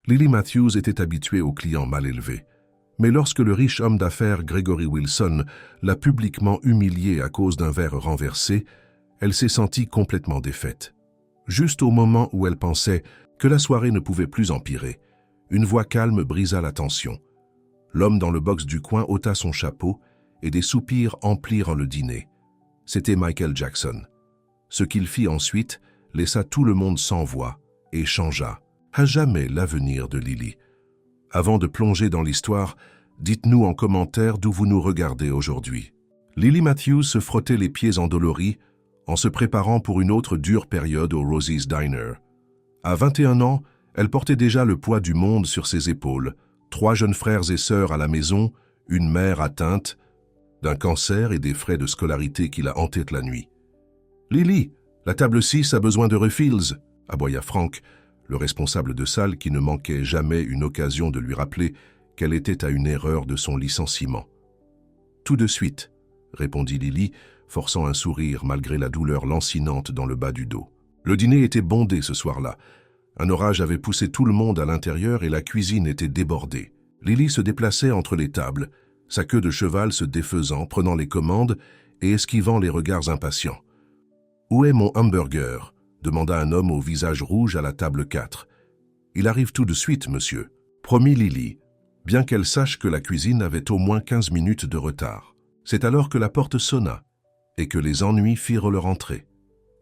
Lily Matthews était habituée aux clients mal élevés. Mais lorsque le riche homme d'affaires Gregory Wilson l'a publiquement humiliée à cause d'un verre renversé, elle s'est sentie complètement défaite. Juste au moment où elle pensait que la soirée ne pouvait plus empirer, une voix calme brisa la tension. L'homme dans le box du coin ôta son chapeau et des soupirs emplirent le dîner. C'était Michael Jackson. Ce qu'il fit ensuite laissa tout le monde sans voix et changea à jamais l'avenir de Lily. Avant de plonger dans l'histoire, dites-nous en commentaire d'où vous nous regardez aujourd'hui. Lily Matthews se frottait les pieds endoloris en se préparant pour une autre dure période au Rosie's Diner. À 21 ans, elle portait déjà le poids du monde sur ses épaules, 3 jeunes frères et sœurs à la maison, une mère atteinte d'un cancer et des frais de scolarité qui la hantaient la nuit. « Lily, la table 6 a besoin de refills », aboya Frank, le responsable de salle qui ne manquait jamais une occasion de lui rappeler qu'elle était à une erreur de son licenciement. « Tout de suite », répondit Lily, forçant un sourire malgré la douleur lancinante dans le bas du dos. Le dîner était bondé ce soir-là. Un orage avait poussé tout le monde à l'intérieur et la cuisine était débordée. Lily se déplaçait entre les tables, sa queue de cheval se défaisant, prenant les commandes et esquivant les regards impatients. « Où est mon hamburger ?» demanda un homme au visage rouge à la table 4. « Il arrive tout de suite, monsieur. » Promit Lily, bien qu'elle sache que la cuisine avait au moins 15 minutes de retard. C'est alors que la porte sonna et que les ennuis firent leur entrée.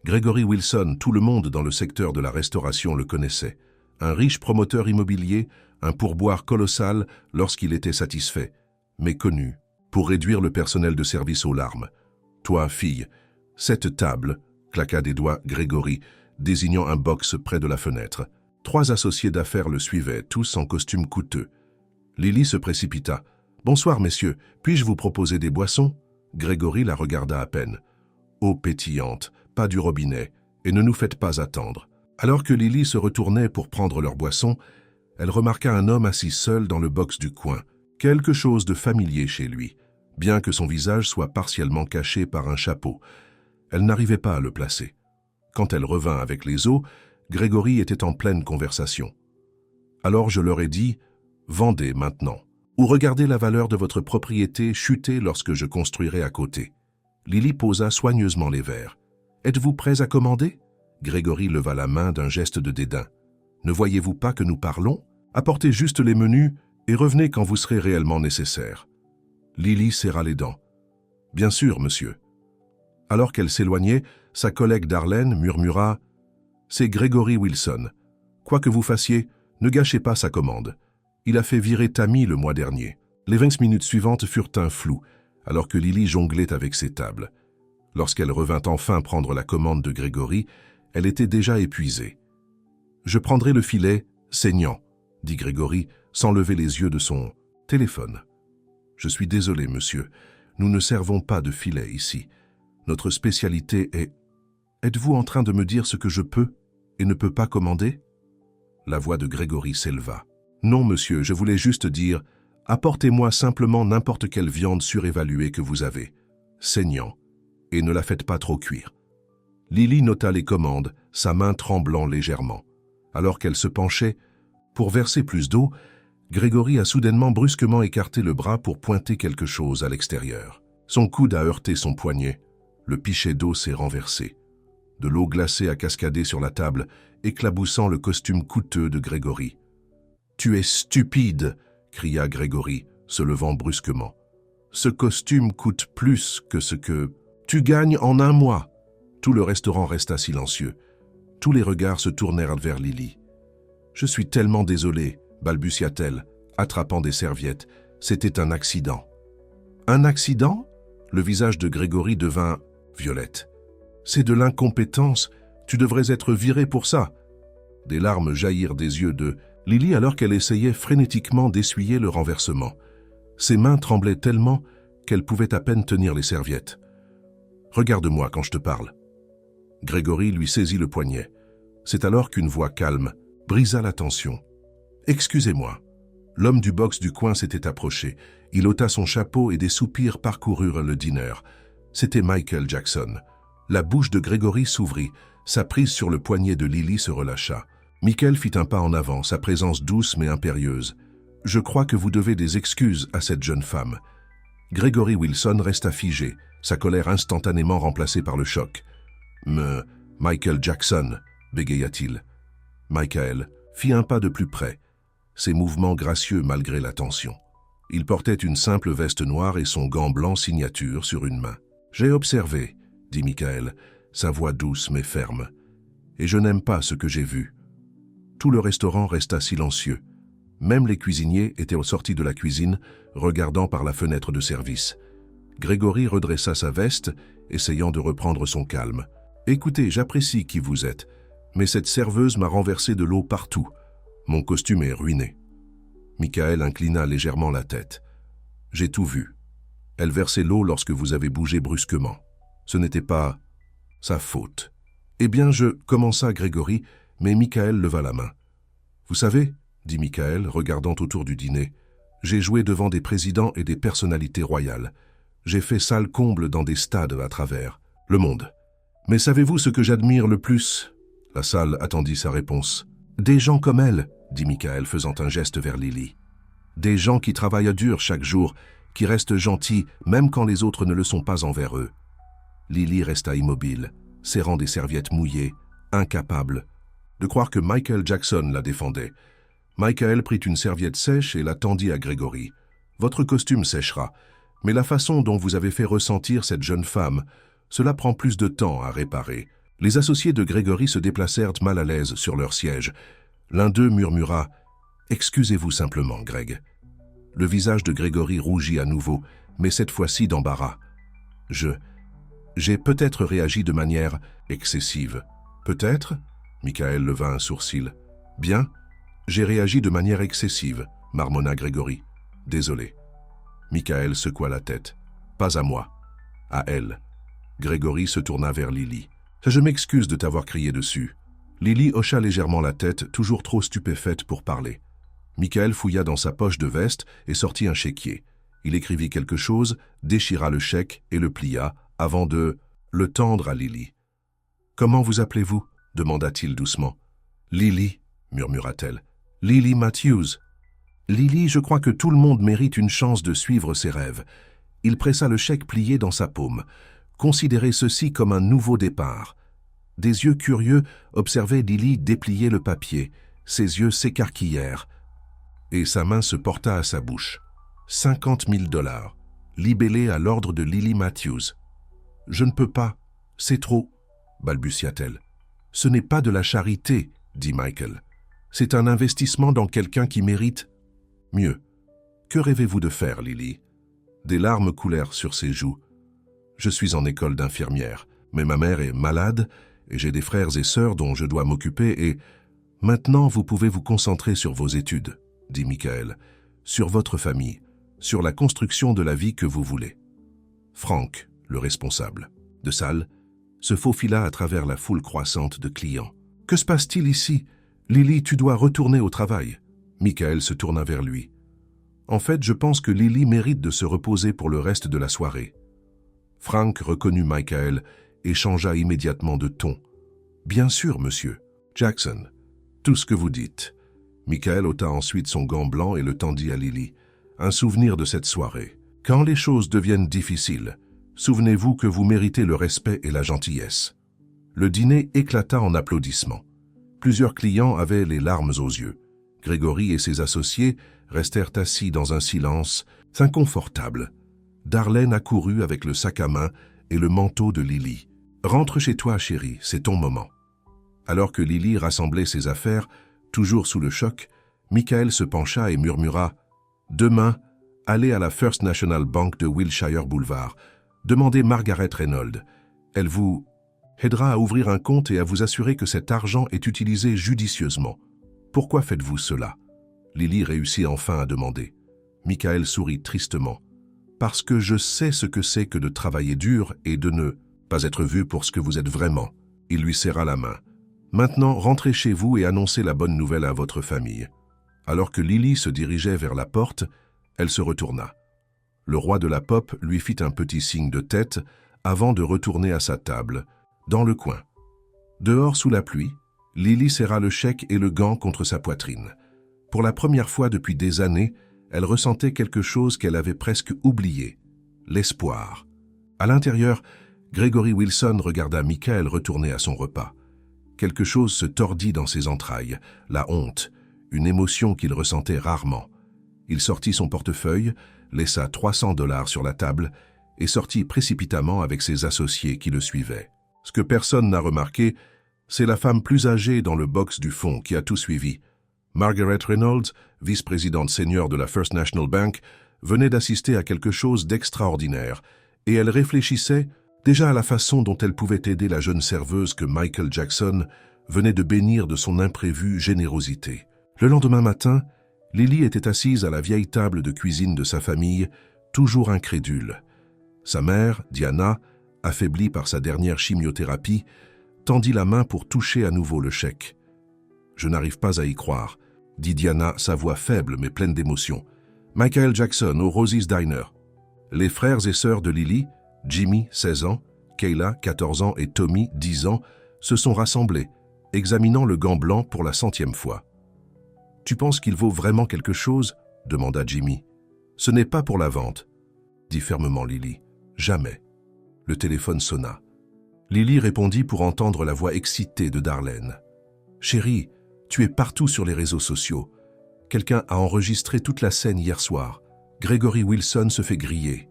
Gregory Wilson, tout le monde dans le secteur de la restauration le connaissait. Un riche promoteur immobilier, un pourboire colossal lorsqu'il était satisfait, mais connu pour réduire le personnel de service aux larmes. « Toi, fille, cette table », claqua des doigts Gregory, désignant un box près de la fenêtre. 3 associés d'affaires le suivaient, tous en costume coûteux. Lily se précipita. « Bonsoir, messieurs, puis-je vous proposer des boissons ?» Gregory la regarda à peine. « Eau pétillante, pas du robinet, et ne nous faites pas attendre. » Alors que Lily se retournait pour prendre leur boisson, elle remarqua un homme assis seul dans le box du coin. Quelque chose de familier chez lui, bien que son visage soit partiellement caché par un chapeau. Elle n'arrivait pas à le placer. Quand elle revint avec les eaux, Gregory était en pleine conversation. « Alors je leur ai dit, vendez maintenant, ou regardez la valeur de votre propriété chuter lorsque je construirai à côté. » Lily posa soigneusement les verres. « Êtes-vous prêts à commander ?» Gregory leva la main d'un geste de dédain. « Ne voyez-vous pas que nous parlons? Apportez juste les menus et revenez quand vous serez réellement nécessaire. » Lily serra les dents. « Bien sûr, monsieur. » Alors qu'elle s'éloignait, sa collègue Darlene murmura « C'est Gregory Wilson. Quoi que vous fassiez, ne gâchez pas sa commande. Il a fait virer Tammy le mois dernier. » Les 20 minutes suivantes furent un flou, alors que Lily jonglait avec ses tables. Lorsqu'elle revint enfin prendre la commande de Gregory, elle était déjà épuisée. « Je prendrai le filet saignant », dit Gregory, sans lever les yeux de son téléphone. « Je suis désolé, monsieur. Nous ne servons pas de filet ici. Notre spécialité est... Êtes-vous en train de me dire ce que je peux et ne peux pas commander ?» La voix de Gregory s'éleva. « Non, monsieur, je voulais juste dire, apportez-moi simplement n'importe quelle viande surévaluée que vous avez, saignant, et ne la faites pas trop cuire. » Lily nota les commandes, sa main tremblant légèrement. Alors qu'elle se penchait pour verser plus d'eau, Gregory a soudainement brusquement écarté le bras pour pointer quelque chose à l'extérieur. Son coude a heurté son poignet. Le pichet d'eau s'est renversé. De l'eau glacée a cascadé sur la table, éclaboussant le costume coûteux de Gregory. « Tu es stupide !» cria Gregory, se levant brusquement. « Ce costume coûte plus que ce que tu gagnes en un mois. » Tout le restaurant resta silencieux. Tous les regards se tournèrent vers Lily. « Je suis tellement désolée !» balbutia-t-elle, attrapant des serviettes. « C'était un accident. »« Un accident ?» Le visage de Gregory devint violette. « C'est de l'incompétence. Tu devrais être viré pour ça. » Des larmes jaillirent des yeux de Lily alors qu'elle essayait frénétiquement d'essuyer le renversement. Ses mains tremblaient tellement qu'elle pouvait à peine tenir les serviettes. « Regarde-moi quand je te parle. » Gregory lui saisit le poignet. C'est alors qu'une voix calme brisa la tension. « Excusez-moi. » L'homme du box du coin s'était approché. Il ôta son chapeau et des soupirs parcoururent le dîner. C'était Michael Jackson. La bouche de Gregory s'ouvrit. Sa prise sur le poignet de Lily se relâcha. Michael fit un pas en avant, sa présence douce mais impérieuse. « Je crois que vous devez des excuses à cette jeune femme. » Gregory Wilson resta figé, sa colère instantanément remplacée par le choc. « Michael Jackson » bégaya-t-il. Michael fit un pas de plus près, ses mouvements gracieux malgré la tension. Il portait une simple veste noire et son gant blanc signature sur une main. « J'ai observé » dit Michael, sa voix douce mais ferme. « Et je n'aime pas ce que j'ai vu. » Tout le restaurant resta silencieux. Même les cuisiniers étaient sortis de la cuisine, regardant par la fenêtre de service. Gregory redressa sa veste, essayant de reprendre son calme. « Écoutez, j'apprécie qui vous êtes, mais cette serveuse m'a renversé de l'eau partout. Mon costume est ruiné. » Michael inclina légèrement la tête. « J'ai tout vu. Elle versait l'eau lorsque vous avez bougé brusquement. Ce n'était pas sa faute. »« Eh bien, commença Gregory, mais Michael leva la main. « Vous savez, » dit Michael, regardant autour du dîner, « j'ai joué devant des présidents et des personnalités royales. J'ai fait salle comble dans des stades à travers le monde. Mais savez-vous ce que j'admire le plus ?» La salle attendit sa réponse. « Des gens comme elle, » dit Michael, faisant un geste vers Lily. « Des gens qui travaillent dur chaque jour, qui restent gentils même quand les autres ne le sont pas envers eux. » Lily resta immobile, serrant des serviettes mouillées, incapable de croire que Michael Jackson la défendait. Michael prit une serviette sèche et la tendit à Gregory. « Votre costume séchera, mais la façon dont vous avez fait ressentir cette jeune femme, cela prend plus de temps à réparer. » Les associés de Gregory se déplacèrent mal à l'aise sur leur siège. L'un d'eux murmura « Excusez-vous simplement, Greg. » Le visage de Gregory rougit à nouveau, mais cette fois-ci d'embarras. « J'ai peut-être réagi de manière excessive. »« Peut-être » Michael leva un sourcil. « Bien, j'ai réagi de manière excessive, » marmonna Gregory. « Désolé. » Michael secoua la tête. « Pas à moi. À elle. » Gregory se tourna vers Lily. « Je m'excuse de t'avoir crié dessus. » Lily hocha légèrement la tête, toujours trop stupéfaite pour parler. Michael fouilla dans sa poche de veste et sortit un chéquier. Il écrivit quelque chose, déchira le chèque et le plia, avant de le tendre à Lily. « Comment vous appelez-vous » demanda-t-il doucement. « Lily, » murmura-t-elle. « Lily Matthews. »« Lily, je crois que tout le monde mérite une chance de suivre ses rêves. » Il pressa le chèque plié dans sa paume. « Considérez ceci comme un nouveau départ. » Des yeux curieux observaient Lily déplier le papier. Ses yeux s'écarquillèrent. Et sa main se porta à sa bouche. 50 000 $, libellés à l'ordre de Lily Matthews. « Je ne peux pas, c'est trop, » balbutia-t-elle. « Ce n'est pas de la charité, » dit Michael. « C'est un investissement dans quelqu'un qui mérite mieux. Que rêvez-vous de faire, Lily ?» Des larmes coulèrent sur ses joues. « Je suis en école d'infirmière, mais ma mère est malade et j'ai des frères et sœurs dont je dois m'occuper et... Maintenant, vous pouvez vous concentrer sur vos études, » dit Michael, « sur votre famille, sur la construction de la vie que vous voulez. » Frank, le responsable de salle, se faufila à travers la foule croissante de clients. « Que se passe-t-il ici? Lily, tu dois retourner au travail. » Michael se tourna vers lui. « En fait, je pense que Lily mérite de se reposer pour le reste de la soirée. » Frank reconnut Michael et changea immédiatement de ton. « Bien sûr, monsieur. Jackson, tout ce que vous dites. » Michael ôta ensuite son gant blanc et le tendit à Lily. « Un souvenir de cette soirée. Quand les choses deviennent difficiles, souvenez-vous que vous méritez le respect et la gentillesse. » Le dîner éclata en applaudissements. Plusieurs clients avaient les larmes aux yeux. Gregory et ses associés restèrent assis dans un silence inconfortable. Darlene accourut avec le sac à main et le manteau de Lily. « Rentre chez toi, chérie, c'est ton moment. » Alors que Lily rassemblait ses affaires, toujours sous le choc, Michael se pencha et murmura « Demain, allez à la First National Bank de Wilshire Boulevard. Demandez Margaret Reynolds. Elle vous aidera à ouvrir un compte et à vous assurer que cet argent est utilisé judicieusement. Pourquoi faites-vous cela ?» Lily réussit enfin à demander. Michael sourit tristement. « Parce que je sais ce que c'est que de travailler dur et de ne pas être vu pour ce que vous êtes vraiment. » Il lui serra la main. « Maintenant, rentrez chez vous et annoncez la bonne nouvelle à votre famille. » Alors que Lily se dirigeait vers la porte, elle se retourna. Le roi de la pop lui fit un petit signe de tête avant de retourner à sa table, dans le coin. Dehors sous la pluie, Lily serra le chèque et le gant contre sa poitrine. Pour la première fois depuis des années, elle ressentait quelque chose qu'elle avait presque oublié, l'espoir. À l'intérieur, Gregory Wilson regarda Michael retourner à son repas. Quelque chose se tordit dans ses entrailles, la honte, une émotion qu'il ressentait rarement. Il sortit son portefeuille, laissa 300 $ sur la table et sortit précipitamment avec ses associés qui le suivaient. Ce que personne n'a remarqué, c'est la femme plus âgée dans le box du fond qui a tout suivi. Margaret Reynolds, vice-présidente senior de la First National Bank, venait d'assister à quelque chose d'extraordinaire et elle réfléchissait déjà à la façon dont elle pouvait aider la jeune serveuse que Michael Jackson venait de bénir de son imprévue générosité. Le lendemain matin, Lily était assise à la vieille table de cuisine de sa famille, toujours incrédule. Sa mère, Diana, affaiblie par sa dernière chimiothérapie, tendit la main pour toucher à nouveau le chèque. « Je n'arrive pas à y croire », dit Diana, sa voix faible mais pleine d'émotion. « Michael Jackson au Rosie's Diner. » Les frères et sœurs de Lily, Jimmy, 16 ans, Kayla, 14 ans et Tommy, 10 ans, se sont rassemblés, examinant le gant blanc pour la 100e fois. « Tu penses qu'il vaut vraiment quelque chose ?» demanda Jimmy. « Ce n'est pas pour la vente, » dit fermement Lily. « Jamais. » Le téléphone sonna. Lily répondit pour entendre la voix excitée de Darlene. « Chérie, tu es partout sur les réseaux sociaux. Quelqu'un a enregistré toute la scène hier soir. Gregory Wilson se fait griller.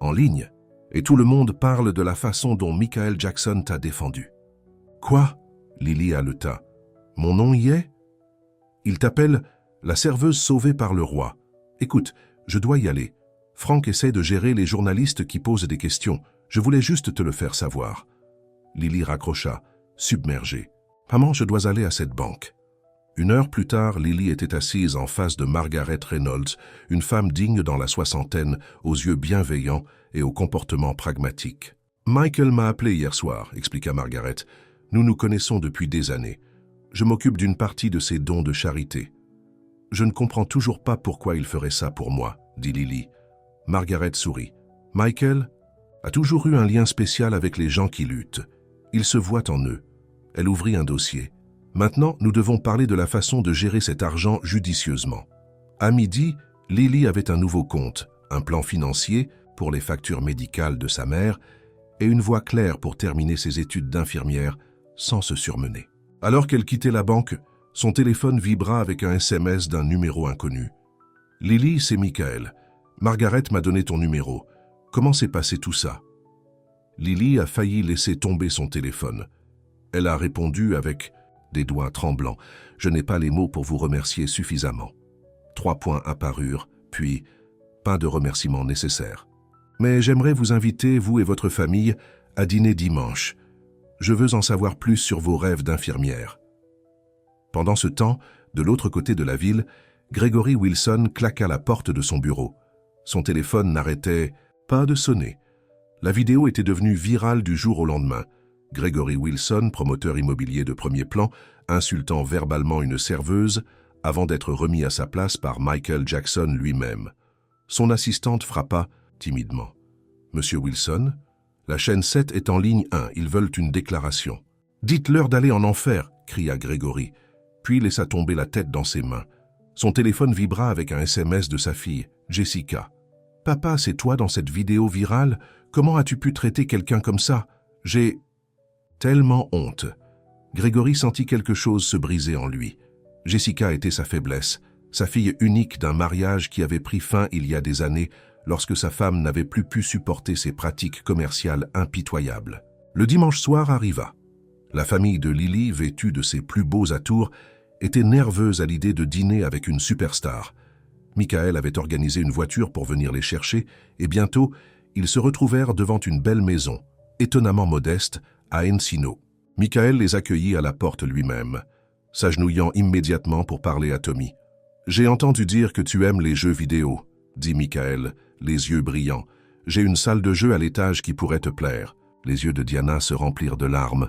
En ligne, et tout le monde parle de la façon dont Michael Jackson t'a défendu. »« Quoi ?» Lily haleta. « Mon nom y est ? Il t'appelle la serveuse sauvée par le roi. Écoute, je dois y aller. Frank essaie de gérer les journalistes qui posent des questions. Je voulais juste te le faire savoir. » Lily raccrocha, submergée. « Maman, je dois aller à cette banque. » 1 heure plus tard, Lily était assise en face de Margaret Reynolds, une femme digne dans la soixantaine, aux yeux bienveillants et au comportement pragmatique. « Michael m'a appelé hier soir, » expliqua Margaret. « Nous nous connaissons depuis des années. Je m'occupe d'une partie de ses dons de charité. »« Je ne comprends toujours pas pourquoi il ferait ça pour moi, » dit Lily. Margaret sourit. « Michael a toujours eu un lien spécial avec les gens qui luttent. Il se voit en eux. » Elle ouvrit un dossier. « Maintenant, nous devons parler de la façon de gérer cet argent judicieusement. » À midi, Lily avait un nouveau compte, un plan financier pour les factures médicales de sa mère et une voie claire pour terminer ses études d'infirmière sans se surmener. Alors qu'elle quittait la banque, son téléphone vibra avec un SMS d'un numéro inconnu. « Lily, c'est Michael. Margaret m'a donné ton numéro. Comment s'est passé tout ça ?» Lily a failli laisser tomber son téléphone. Elle a répondu avec des doigts tremblants. « Je n'ai pas les mots pour vous remercier suffisamment. » 3 points apparurent, puis pas de remerciements nécessaires. « Mais j'aimerais vous inviter, vous et votre famille, à dîner dimanche. Je veux en savoir plus sur vos rêves d'infirmière. » Pendant ce temps, de l'autre côté de la ville, Gregory Wilson claqua la porte de son bureau. Son téléphone n'arrêtait pas de sonner. La vidéo était devenue virale du jour au lendemain. Gregory Wilson, promoteur immobilier de premier plan, insultant verbalement une serveuse avant d'être remis à sa place par Michael Jackson lui-même. Son assistante frappa timidement. « Monsieur Wilson, la chaîne 7 est en ligne 1, ils veulent une déclaration. »« Dites-leur d'aller en enfer !» cria Gregory, puis laissa tomber la tête dans ses mains. Son téléphone vibra avec un SMS de sa fille, Jessica. « Papa, c'est toi dans cette vidéo virale? Comment as-tu pu traiter quelqu'un comme ça? J'ai tellement honte. » Gregory sentit quelque chose se briser en lui. Jessica était sa faiblesse, sa fille unique d'un mariage qui avait pris fin il y a des années lorsque sa femme n'avait plus pu supporter ses pratiques commerciales impitoyables. Le dimanche soir arriva. La famille de Lily, vêtue de ses plus beaux atours, était nerveuse à l'idée de dîner avec une superstar. Michael avait organisé une voiture pour venir les chercher et bientôt, ils se retrouvèrent devant une belle maison, étonnamment modeste, à Encino. Michael les accueillit à la porte lui-même, s'agenouillant immédiatement pour parler à Tommy. « J'ai entendu dire que tu aimes les jeux vidéo, » dit Michael, les yeux brillants. « J'ai une salle de jeu à l'étage qui pourrait te plaire. » Les yeux de Diana se remplirent de larmes,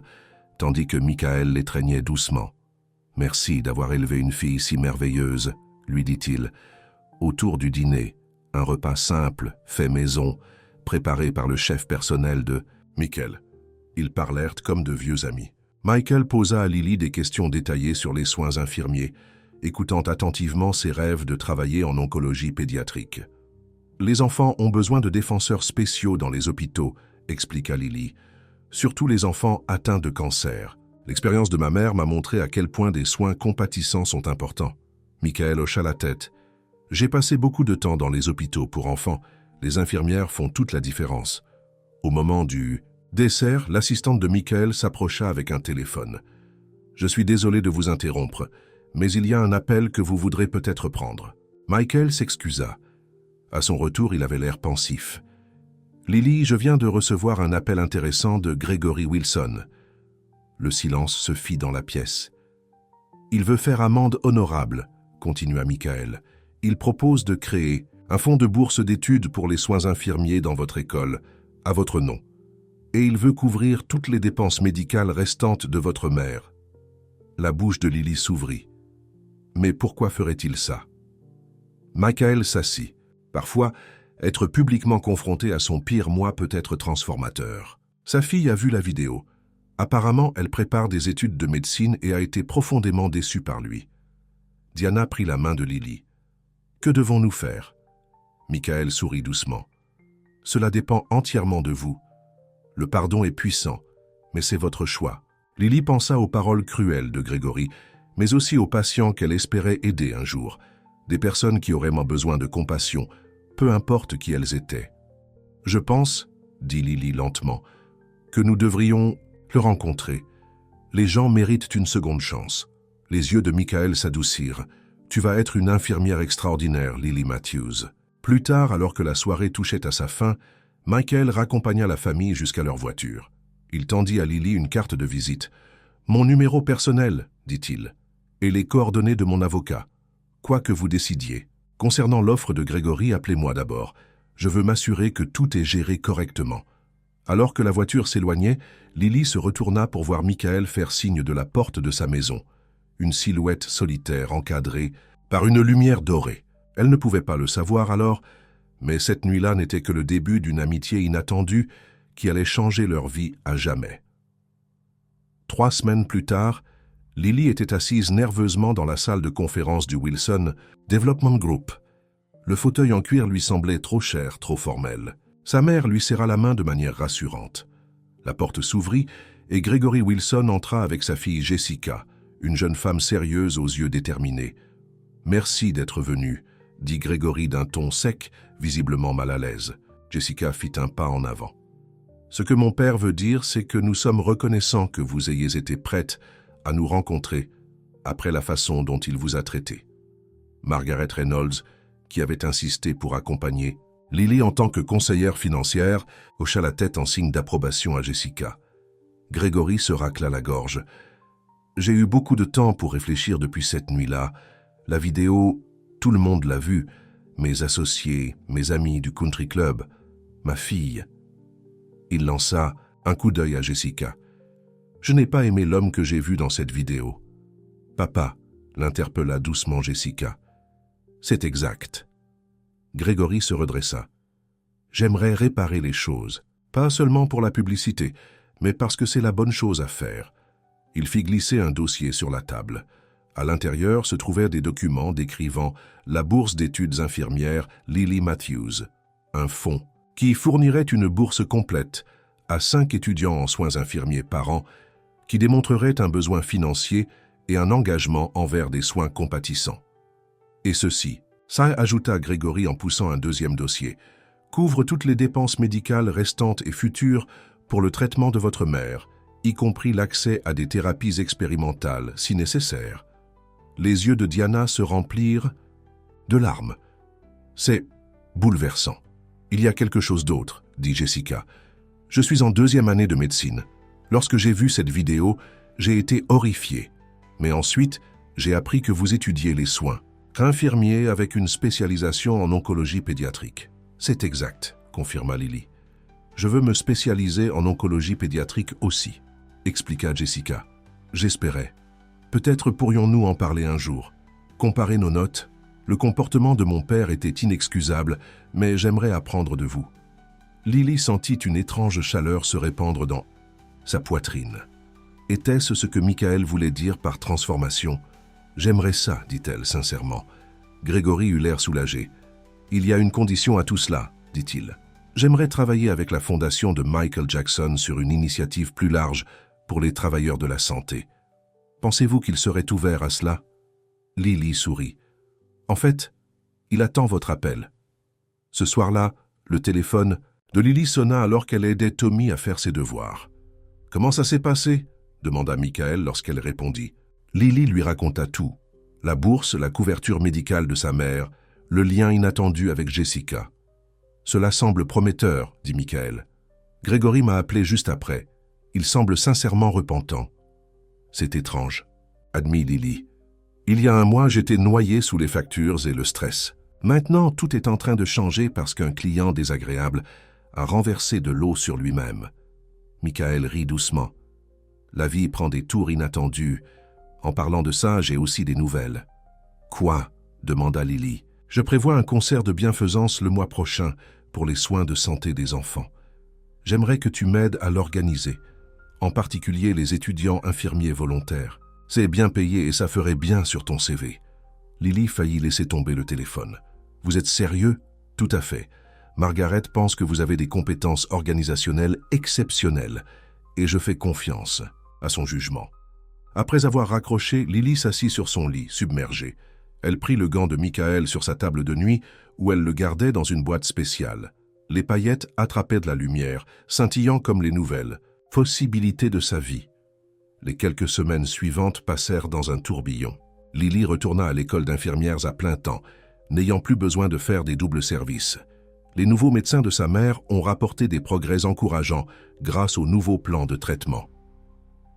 tandis que Michael l'étreignait doucement. « Merci d'avoir élevé une fille si merveilleuse, » lui dit-il. Autour du dîner, un repas simple, fait maison, préparé par le chef personnel de Michael. Ils parlèrent comme de vieux amis. Michael posa à Lily des questions détaillées sur les soins infirmiers, écoutant attentivement ses rêves de travailler en oncologie pédiatrique. Les enfants ont besoin de défenseurs spéciaux dans les hôpitaux, expliqua Lily. Surtout les enfants atteints de cancer. L'expérience de ma mère m'a montré à quel point des soins compatissants sont importants. Michael hocha la tête. J'ai passé beaucoup de temps dans les hôpitaux pour enfants. Les infirmières font toute la différence. Au moment du dessert, l'assistante de Michael s'approcha avec un téléphone. Je suis désolé de vous interrompre, mais il y a un appel que vous voudrez peut-être prendre. Michael s'excusa. À son retour, il avait l'air pensif. Lily, je viens de recevoir un appel intéressant de Gregory Wilson. Le silence se fit dans la pièce. Il veut faire amende honorable, continua Michael. Il propose de créer un fonds de bourse d'études pour les soins infirmiers dans votre école, à votre nom. Et il veut couvrir toutes les dépenses médicales restantes de votre mère. La bouche de Lily s'ouvrit. Mais pourquoi ferait-il ça? Michael s'assit. Parfois, être publiquement confronté à son pire moi peut être transformateur. Sa fille a vu la vidéo. Apparemment, elle prépare des études de médecine et a été profondément déçue par lui. Diana prit la main de Lily. Que devons-nous faire? Michael sourit doucement. Cela dépend entièrement de vous. Le pardon est puissant, mais c'est votre choix. Lily pensa aux paroles cruelles de Gregory, mais aussi aux patients qu'elle espérait aider un jour, des personnes qui auraient besoin de compassion, peu importe qui elles étaient. Je pense, dit Lily lentement, que nous devrions le rencontrer. Les gens méritent une seconde chance. Les yeux de Michael s'adoucirent. Tu vas être une infirmière extraordinaire, Lily Matthews. Plus tard, alors que la soirée touchait à sa fin, Michael raccompagna la famille jusqu'à leur voiture. Il tendit à Lily une carte de visite. « Mon numéro personnel, dit-il, et les coordonnées de mon avocat. Quoi que vous décidiez. Concernant l'offre de Gregory, appelez-moi d'abord. Je veux m'assurer que tout est géré correctement. » Alors que la voiture s'éloignait, Lily se retourna pour voir Michael faire signe de la porte de sa maison. Une silhouette solitaire encadrée par une lumière dorée. Elle ne pouvait pas le savoir alors, mais cette nuit-là n'était que le début d'une amitié inattendue qui allait changer leur vie à jamais. 3 semaines plus tard, Lily était assise nerveusement dans la salle de conférence du Wilson Development Group. Le fauteuil en cuir lui semblait trop cher, trop formel. Sa mère lui serra la main de manière rassurante. La porte s'ouvrit et Gregory Wilson entra avec sa fille Jessica, une jeune femme sérieuse aux yeux déterminés. « Merci d'être venue », dit Gregory d'un ton sec, visiblement mal à l'aise. Jessica fit un pas en avant. « Ce que mon père veut dire, c'est que nous sommes reconnaissants que vous ayez été prête à nous rencontrer après la façon dont il vous a traité. » Margaret Reynolds, qui avait insisté pour accompagner Lily en tant que conseillère financière, hocha la tête en signe d'approbation à Jessica. Gregory se racla la gorge. « J'ai eu beaucoup de temps pour réfléchir depuis cette nuit-là. La vidéo, tout le monde l'a vue. Mes associés, mes amis du country club, ma fille. » Il lança un coup d'œil à Jessica. « Je n'ai pas aimé l'homme que j'ai vu dans cette vidéo. »« Papa, » l'interpella doucement Jessica. « C'est exact. » Gregory se redressa. « J'aimerais réparer les choses, pas seulement pour la publicité, mais parce que c'est la bonne chose à faire. » Il fit glisser un dossier sur la table. À l'intérieur se trouvaient des documents décrivant la bourse d'études infirmières Lily Matthews, un fonds qui fournirait une bourse complète à 5 étudiants en soins infirmiers par an qui démontrerait un besoin financier et un engagement envers des soins compatissants. Et ceci, ça ajouta Gregory en poussant un deuxième dossier, couvre toutes les dépenses médicales restantes et futures pour le traitement de votre mère, y compris l'accès à des thérapies expérimentales si nécessaire. Les yeux de Diana se remplirent de larmes. C'est bouleversant. Il y a quelque chose d'autre, dit Jessica. Je suis en 2e année de médecine. Lorsque j'ai vu cette vidéo, j'ai été horrifiée. Mais ensuite, j'ai appris que vous étudiez les soins. Infirmier avec une spécialisation en oncologie pédiatrique. C'est exact, confirma Lily. Je veux me spécialiser en oncologie pédiatrique aussi, expliqua Jessica. J'espérais. Peut-être pourrions-nous en parler un jour. Comparer nos notes. Le comportement de mon père était inexcusable, mais j'aimerais apprendre de vous. Lily sentit une étrange chaleur se répandre dans sa poitrine. Était-ce ce que Michael voulait dire par transformation? J'aimerais ça, dit-elle sincèrement. Grégory eut l'air soulagé. Il y a une condition à tout cela, dit-il. J'aimerais travailler avec la fondation de Michael Jackson sur une initiative plus large pour les travailleurs de la santé. Pensez-vous qu'il serait ouvert à cela? Lily sourit. En fait, il attend votre appel. Ce soir-là, le téléphone de Lily sonna alors qu'elle aidait Tommy à faire ses devoirs. Comment ça s'est passé? Demanda Michael lorsqu'elle répondit. Lily lui raconta tout. La bourse, la couverture médicale de sa mère, le lien inattendu avec Jessica. Cela semble prometteur, dit Michael. Grégory m'a appelé juste après. Il semble sincèrement repentant. C'est étrange, admit Lily. Il y a un mois, j'étais noyé sous les factures et le stress. Maintenant, tout est en train de changer parce qu'un client désagréable a renversé de l'eau sur lui-même. Michael rit doucement. La vie prend des tours inattendus. En parlant de ça, j'ai aussi des nouvelles. Quoi? Demanda Lily. Je prévois un concert de bienfaisance le mois prochain pour les soins de santé des enfants. J'aimerais que tu m'aides à l'organiser, en particulier les étudiants infirmiers volontaires. C'est bien payé et ça ferait bien sur ton CV. Lily faillit laisser tomber le téléphone. Vous êtes sérieux? Tout à fait. Margaret pense que vous avez des compétences organisationnelles exceptionnelles et je fais confiance à son jugement. Après avoir raccroché, Lily s'assit sur son lit, submergée. Elle prit le gant de Michael sur sa table de nuit où elle le gardait dans une boîte spéciale. Les paillettes attrapaient de la lumière, scintillant comme les nouvelles, possibilités de sa vie. Les quelques semaines suivantes passèrent dans un tourbillon. Lily retourna à l'école d'infirmières à plein temps, n'ayant plus besoin de faire des doubles services. Les nouveaux médecins de sa mère ont rapporté des progrès encourageants grâce au nouveau plan de traitement.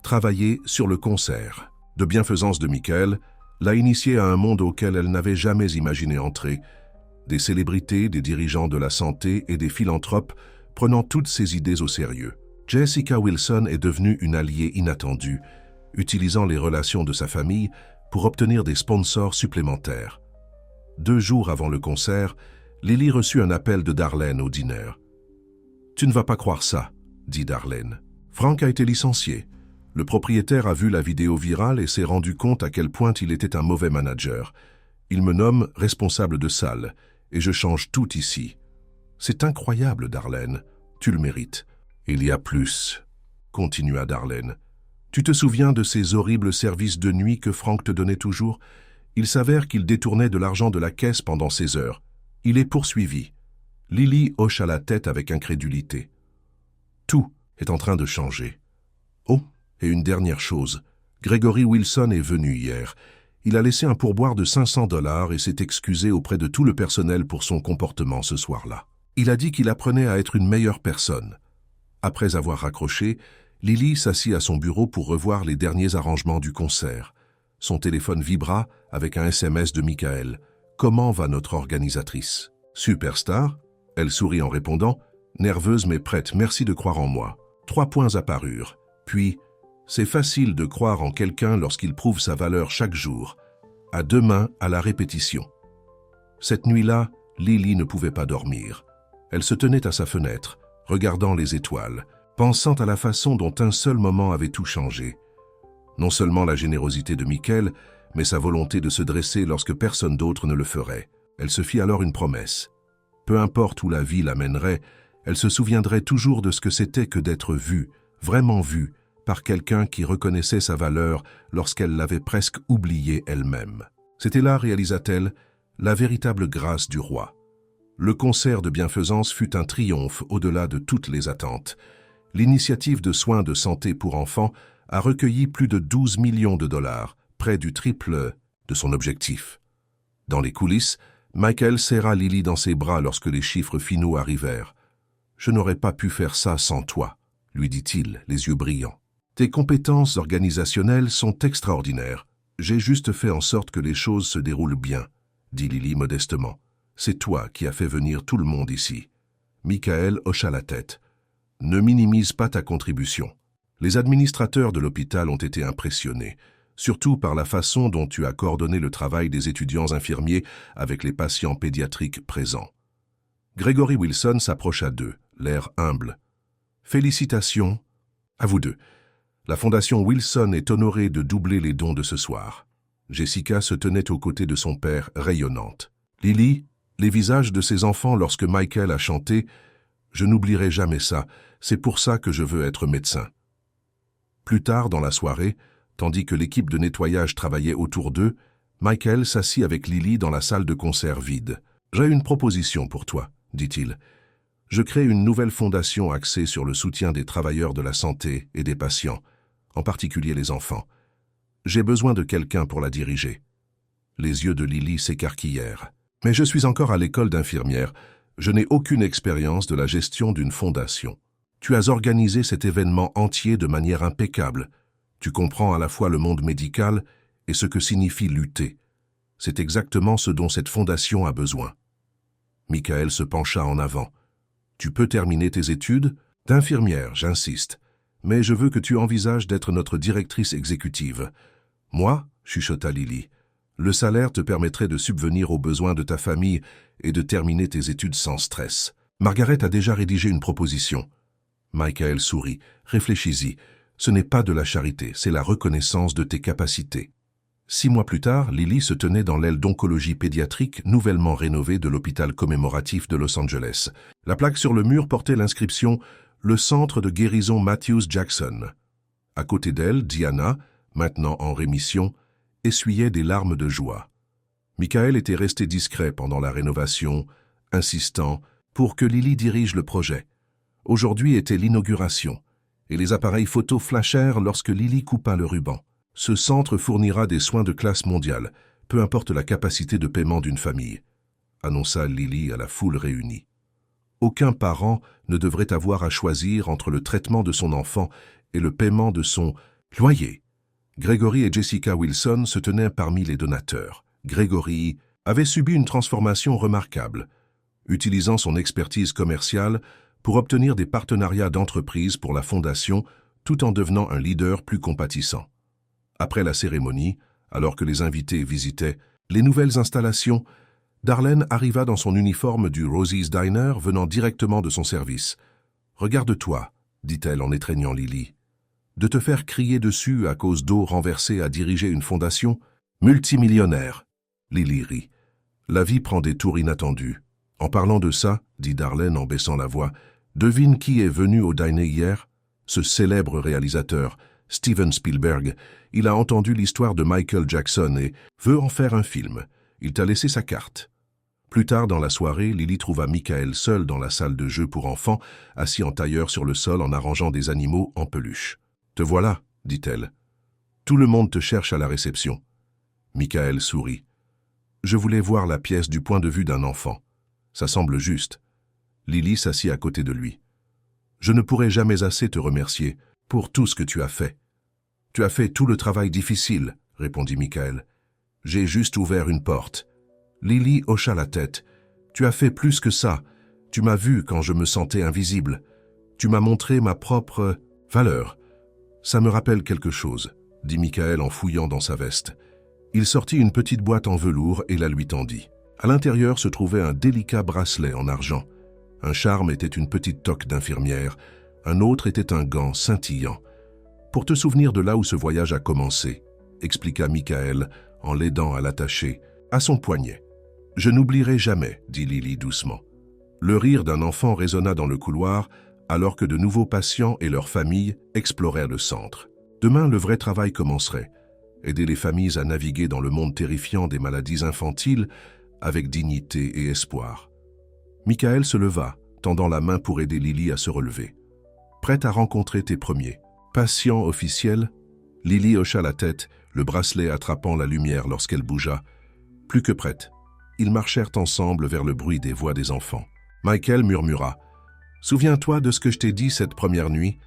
Travailler sur le concert de bienfaisance de Michael l'a initiée à un monde auquel elle n'avait jamais imaginé entrer. Des célébrités, des dirigeants de la santé et des philanthropes prenant toutes ces idées au sérieux. Jessica Wilson est devenue une alliée inattendue, utilisant les relations de sa famille pour obtenir des sponsors supplémentaires. 2 jours avant le concert, Lily reçut un appel de Darlene au dîner. « Tu ne vas pas croire ça, » dit Darlene. « Frank a été licencié. Le propriétaire a vu la vidéo virale et s'est rendu compte à quel point il était un mauvais manager. Il me nomme responsable de salle et je change tout ici. C'est incroyable, Darlene. Tu le mérites. Il y a plus, continua Darlene. Tu te souviens de ces horribles services de nuit que Frank te donnait toujours? Il s'avère qu'il détournait de l'argent de la caisse pendant ces heures. Il est poursuivi. Lily hocha la tête avec incrédulité. Tout est en train de changer. Oh, et une dernière chose. Gregory Wilson est venu hier. Il a laissé un pourboire de $500 et s'est excusé auprès de tout le personnel pour son comportement ce soir-là. Il a dit qu'il apprenait à être une meilleure personne. Après avoir raccroché, Lily s'assit à son bureau pour revoir les derniers arrangements du concert. Son téléphone vibra avec un SMS de Michael. « Comment va notre organisatrice ?»« Superstar ?» Elle sourit en répondant. « Nerveuse mais prête, merci de croire en moi. » 3 points apparurent. Puis, « C'est facile de croire en quelqu'un lorsqu'il prouve sa valeur chaque jour. À demain, à la répétition. » Cette nuit-là, Lily ne pouvait pas dormir. Elle se tenait à sa fenêtre, regardant les étoiles, pensant à la façon dont un seul moment avait tout changé. Non seulement la générosité de Michael, mais sa volonté de se dresser lorsque personne d'autre ne le ferait. Elle se fit alors une promesse. Peu importe où la vie l'amènerait, elle se souviendrait toujours de ce que c'était que d'être vue, vraiment vue, par quelqu'un qui reconnaissait sa valeur lorsqu'elle l'avait presque oubliée elle-même. C'était là, réalisa-t-elle, la véritable grâce du roi. Le concert de bienfaisance fut un triomphe au-delà de toutes les attentes. L'initiative de soins de santé pour enfants a recueilli plus de 12 millions de dollars, près du triple de son objectif. Dans les coulisses, Michael serra Lily dans ses bras lorsque les chiffres finaux arrivèrent. « Je n'aurais pas pu faire ça sans toi, » lui dit-il, les yeux brillants. « Tes compétences organisationnelles sont extraordinaires. J'ai juste fait en sorte que les choses se déroulent bien, » dit Lily modestement. « C'est toi qui as fait venir tout le monde ici. » Michael hocha la tête. « Ne minimise pas ta contribution. Les administrateurs de l'hôpital ont été impressionnés, surtout par la façon dont tu as coordonné le travail des étudiants infirmiers avec les patients pédiatriques présents. » Gregory Wilson s'approcha d'eux, l'air humble. « Félicitations à vous deux. La Fondation Wilson est honorée de doubler les dons de ce soir. Jessica se tenait aux côtés de son père, rayonnante. Lily, les visages de ses enfants lorsque Michael a chanté « Je n'oublierai jamais ça, c'est pour ça que je veux être médecin ». Plus tard dans la soirée, tandis que l'équipe de nettoyage travaillait autour d'eux, Michael s'assit avec Lily dans la salle de concert vide. « J'ai une proposition pour toi », dit-il. « Je crée une nouvelle fondation axée sur le soutien des travailleurs de la santé et des patients, en particulier les enfants. J'ai besoin de quelqu'un pour la diriger. » Les yeux de Lily s'écarquillèrent. « Mais je suis encore à l'école d'infirmière. Je n'ai aucune expérience de la gestion d'une fondation. Tu as organisé cet événement entier de manière impeccable. Tu comprends à la fois le monde médical et ce que signifie lutter. C'est exactement ce dont cette fondation a besoin. » Michael se pencha en avant. « Tu peux terminer tes études ? D'infirmière, j'insiste. Mais je veux que tu envisages d'être notre directrice exécutive. » « Moi, chuchota Lily, le salaire te permettrait de subvenir aux besoins de ta famille et de terminer tes études sans stress. Margaret a déjà rédigé une proposition. » Michael sourit. « Réfléchis-y. Ce n'est pas de la charité, c'est la reconnaissance de tes capacités. » 6 mois plus tard, Lily se tenait dans l'aile d'oncologie pédiatrique nouvellement rénovée de l'hôpital commémoratif de Los Angeles. La plaque sur le mur portait l'inscription « Le centre de guérison Matthews-Jackson ». À côté d'elle, Diana, maintenant en rémission, essuyait des larmes de joie. Michael était resté discret pendant la rénovation, insistant pour que Lily dirige le projet. Aujourd'hui était l'inauguration, et les appareils photo flashèrent lorsque Lily coupa le ruban. Ce centre fournira des soins de classe mondiale, peu importe la capacité de paiement d'une famille, annonça Lily à la foule réunie. Aucun parent ne devrait avoir à choisir entre le traitement de son enfant et le paiement de son loyer. Gregory et Jessica Wilson se tenaient parmi les donateurs. Gregory avait subi une transformation remarquable, utilisant son expertise commerciale pour obtenir des partenariats d'entreprise pour la fondation tout en devenant un leader plus compatissant. Après la cérémonie, alors que les invités visitaient les nouvelles installations, Darlene arriva dans son uniforme du Rosie's Diner venant directement de son service. « Regarde-toi », dit-elle en étreignant Lily. « De te faire crier dessus à cause d'eau renversée à diriger une fondation multimillionnaire. » Lily rit. « La vie prend des tours inattendus. » « En parlant de ça, dit Darlene en baissant la voix, devine qui est venu au dîner hier? Ce célèbre réalisateur, Steven Spielberg. Il a entendu l'histoire de Michael Jackson et veut en faire un film. Il t'a laissé sa carte. » Plus tard dans la soirée, Lily trouva Michael seul dans la salle de jeu pour enfants, assis en tailleur sur le sol en arrangeant des animaux en peluche. « Te voilà, dit-elle. Tout le monde te cherche à la réception. » Michael sourit. « Je voulais voir la pièce du point de vue d'un enfant. Ça semble juste. » Lily s'assit à côté de lui. « Je ne pourrai jamais assez te remercier pour tout ce que tu as fait. »« Tu as fait tout le travail difficile, » répondit Michael. « J'ai juste ouvert une porte. » Lily hocha la tête. « Tu as fait plus que ça. Tu m'as vu quand je me sentais invisible. Tu m'as montré ma propre valeur. »« Ça me rappelle quelque chose, » dit Michael en fouillant dans sa veste. Il sortit une petite boîte en velours et la lui tendit. À l'intérieur se trouvait un délicat bracelet en argent. Un charme était une petite toque d'infirmière, un autre était un gant scintillant. « Pour te souvenir de là où ce voyage a commencé, » expliqua Michael en l'aidant à l'attacher à son poignet. « Je n'oublierai jamais, » dit Lily doucement. Le rire d'un enfant résonna dans le couloir alors que de nouveaux patients et leurs familles exploraient le centre. Demain, le vrai travail commencerait. Aider les familles à naviguer dans le monde terrifiant des maladies infantiles avec dignité et espoir. Michael se leva, tendant la main pour aider Lily à se relever. « Prête à rencontrer tes premiers patients officiels ?» Lily hocha la tête, le bracelet attrapant la lumière lorsqu'elle bougea. Plus que prête. Ils marchèrent ensemble vers le bruit des voix des enfants. Michael murmura. « Souviens-toi de ce que je t'ai dit cette première nuit,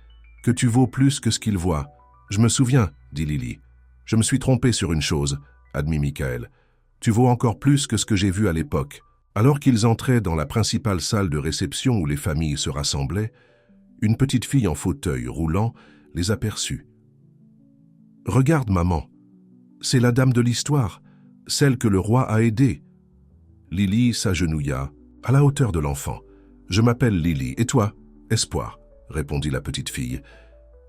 que tu vaux plus que ce qu'ils voient. »« Je me souviens, » dit Lily. « Je me suis trompé sur une chose, » admit Michael. « Tu vaux encore plus que ce que j'ai vu à l'époque. » Alors qu'ils entraient dans la principale salle de réception où les familles se rassemblaient, une petite fille en fauteuil roulant les aperçut. « Regarde, maman, c'est la dame de l'histoire, celle que le roi a aidée. » Lily s'agenouilla, à la hauteur de l'enfant. « Je m'appelle Lily, et toi, Espoir ?» répondit la petite fille.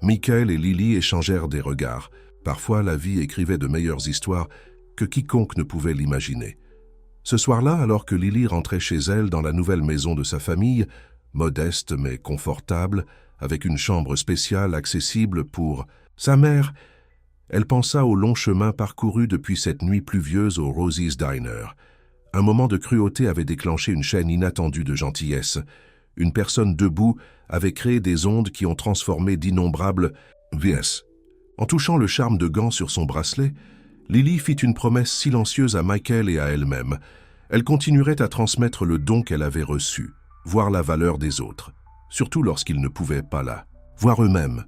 Michael et Lily échangèrent des regards. Parfois, la vie écrivait de meilleures histoires que quiconque ne pouvait l'imaginer. Ce soir-là, alors que Lily rentrait chez elle dans la nouvelle maison de sa famille, modeste mais confortable, avec une chambre spéciale accessible pour sa mère, elle pensa au long chemin parcouru depuis cette nuit pluvieuse au Rosie's Diner. Un moment de cruauté avait déclenché une chaîne inattendue de gentillesse. Une personne debout avait créé des ondes qui ont transformé d'innombrables vies. En touchant le charme de gants sur son bracelet, Lily fit une promesse silencieuse à Michael et à elle-même. Elle continuerait à transmettre le don qu'elle avait reçu, voir la valeur des autres, surtout lorsqu'ils ne pouvaient pas la voir eux-mêmes.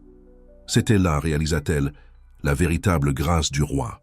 C'était là, réalisa-t-elle, la véritable grâce du roi.